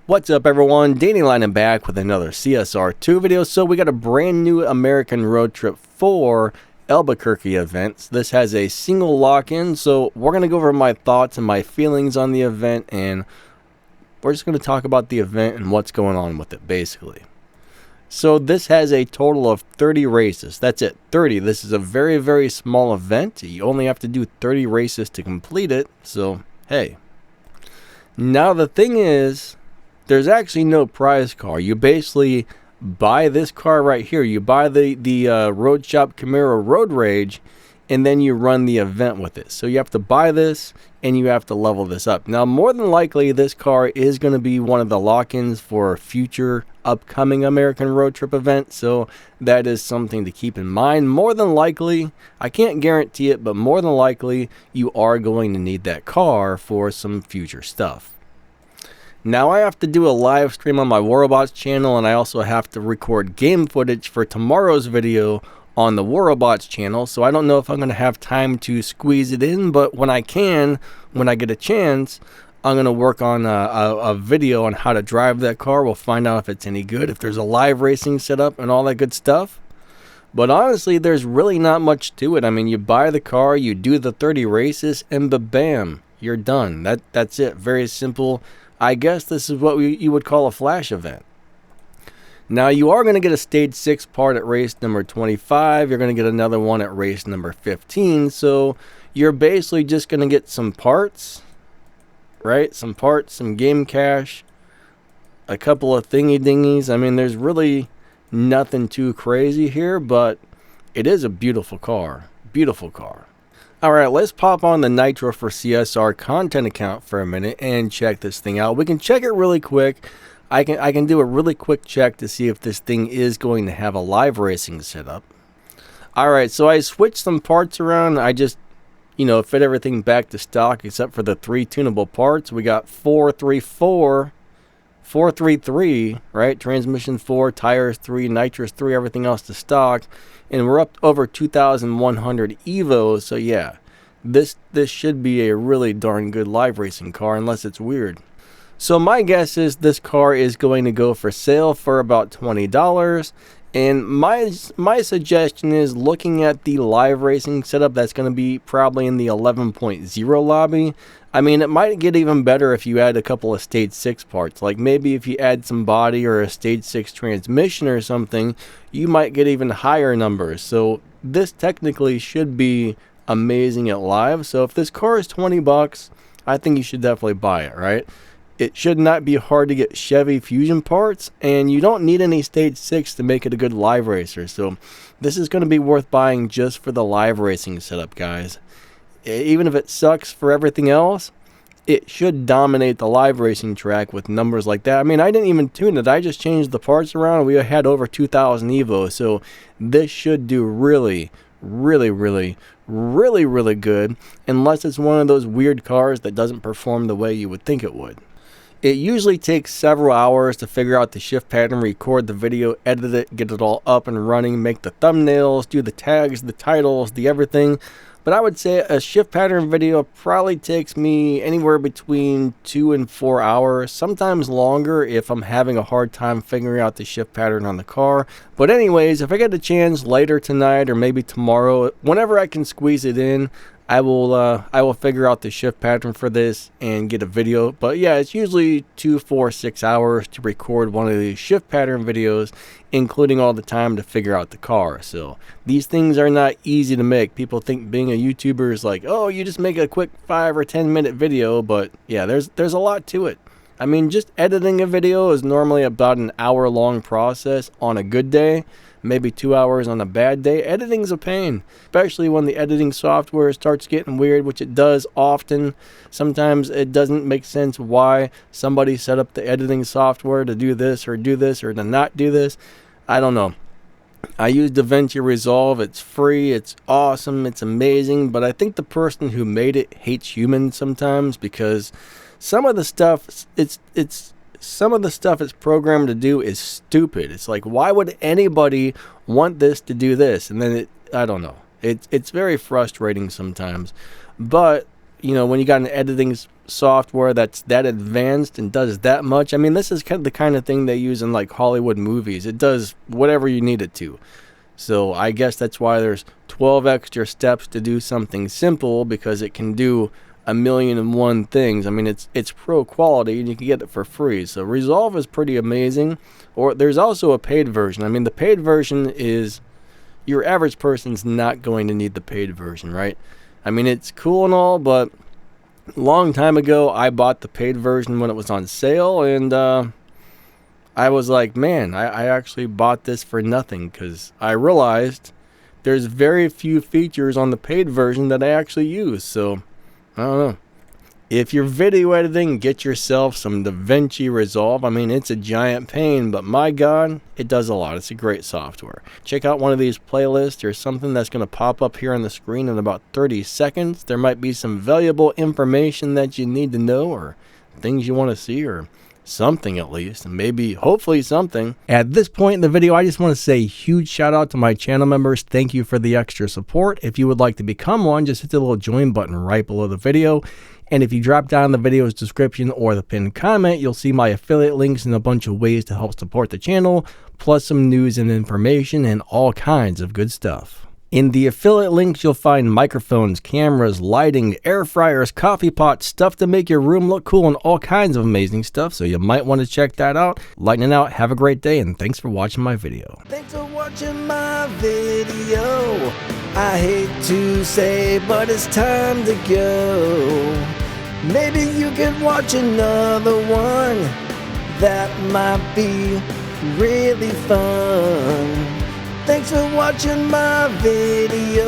What's up everyone, Danny Lining back with another CSR2 video. So we got a brand new American Road Trip 4 Albuquerque event. This has a single lock-in, so we're going to go over my thoughts and my feelings on the event, and we're just going to talk about the event and what's going on with it basically. So this has a total of 30 races. That's it, 30. This is a very, very small event. You only have to do 30 races to complete it, so hey. Now the thing is, there's actually no prize car. You basically buy this car right here. You buy the Road Shop Camaro Road Rage, and then you run the event with it. So you have to buy this, and you have to level this up. Now, more than likely, this car is going to be one of the lock-ins for future upcoming American Road Trip events. So that is something to keep in mind. More than likely, I can't guarantee it, but more than likely, you are going to need that car for some future stuff. Now I have to do a live stream on my Warabots channel, and I also have to record game footage for tomorrow's video on the Warabots channel, so I don't know if I'm going to have time to squeeze it in, but when I can, when I get a chance, I'm going to work on a video on how to drive that car. We'll find out if it's any good, if there's a live racing setup and all that good stuff. But honestly, there's really not much to it. I mean, you buy the car, you do the 30 races, and bam, you're done. That's it. Very simple. I guess this is what you would call a flash event. Now, you are going to get a stage 6 part at race number 25. You're going to get another one at race number 15. So you're basically just going to get some parts, right? Some parts, some game cash, a couple of thingy dingies. I mean, there's really nothing too crazy here, but it is a beautiful car. Beautiful car. Alright, let's pop on the Nitro for CSR content account for a minute and check this thing out. We can check it really quick. I can do a really quick check to see if this thing is going to have a live racing setup. Alright, so I switched some parts around. I just, fit everything back to stock except for the 3 tunable parts. We got 434, 433, right? Transmission 4, tires 3, nitrous 3, everything else to stock. And we're up over 2,100 Evos, so yeah, this should be a really darn good live racing car, unless it's weird. So my guess is this car is going to go for sale for about $20. And my suggestion is, looking at the live racing setup, that's going to be probably in the 11.0 lobby. I mean, it might get even better if you add a couple of stage 6 parts. Like maybe if you add some body or a stage 6 transmission or something, you might get even higher numbers. So this technically should be amazing at live. So if this car is 20 bucks, I think you should definitely buy it, right? It should not be hard to get Chevy Fusion parts, and you don't need any stage 6 to make it a good live racer. So this is going to be worth buying just for the live racing setup, guys. Even if it sucks for everything else, it should dominate the live racing track with numbers like that. I mean, I didn't even tune it. I just changed the parts around, and we had over 2,000 Evo. So this should do really, really, really, really, really good, unless it's one of those weird cars that doesn't perform the way you would think it would. It usually takes several hours to figure out the shift pattern, record the video, edit it, get it all up and running, make the thumbnails, do the tags, the titles, the everything. But I would say a shift pattern video probably takes me anywhere between 2 and 4 hours, sometimes longer if I'm having a hard time figuring out the shift pattern on the car. But anyways, if I get a chance later tonight or maybe tomorrow, whenever I can squeeze it in, I will figure out the shift pattern for this and get a video. But yeah, it's usually 2, 4, 6 hours to record one of these shift pattern videos, including all the time to figure out the car. So these things are not easy to make. People think being a YouTuber is like, oh, you just make a quick 5 or 10 minute video, but yeah, there's a lot to it. I mean, just editing a video is normally about an hour-long process on a good day, maybe 2 hours on a bad day. Editing's a pain, especially when the editing software starts getting weird, which it does often. Sometimes it doesn't make sense why somebody set up the editing software to do this or to not do this. I don't know. I use DaVinci Resolve. It's free, it's awesome, it's amazing, but I think the person who made it hates humans sometimes, because some of the stuff it's programmed to do is stupid. It's like, why would anybody want this to do this? And then I don't know. It's very frustrating sometimes. But when you got an editing software that's that advanced and does that much. I mean, this is kind of the kind of thing they use in like Hollywood movies. It does whatever you need it to. So I guess that's why there's 12 extra steps to do something simple, because it can do 1,000,001 things. I mean, it's pro quality and you can get it for free. So Resolve is pretty amazing. Or there's also a paid version. I mean, the paid version is, your average person's not going to need the paid version, right? I mean, it's cool and all, but a long time ago I bought the paid version when it was on sale, and I was like, man, I actually bought this for nothing, because I realized there's very few features on the paid version that I actually use. So I don't know. If you're video editing, get yourself some DaVinci Resolve. I mean, it's a giant pain, but my God, it does a lot. It's a great software. Check out one of these playlists or something that's going to pop up here on the screen in about 30 seconds. There might be some valuable information that you need to know, or things you want to see, or something at least, and maybe hopefully something. At this point in the video, I just want to say a huge shout out to my channel members. Thank you for the extra support. If you would like to become one, just hit the little join button right below the video. And if you drop down the video's description or the pinned comment, you'll see my affiliate links and a bunch of ways to help support the channel, plus some news and information and all kinds of good stuff. In the affiliate links, you'll find microphones, cameras, lighting, air fryers, coffee pots, stuff to make your room look cool, and all kinds of amazing stuff, so you might want to check that out. Lightning out, have a great day, and thanks for watching my video. Thanks for watching my video. I hate to say, but it's time to go. Maybe you could watch another one. That might be really fun. Thanks for watching my video.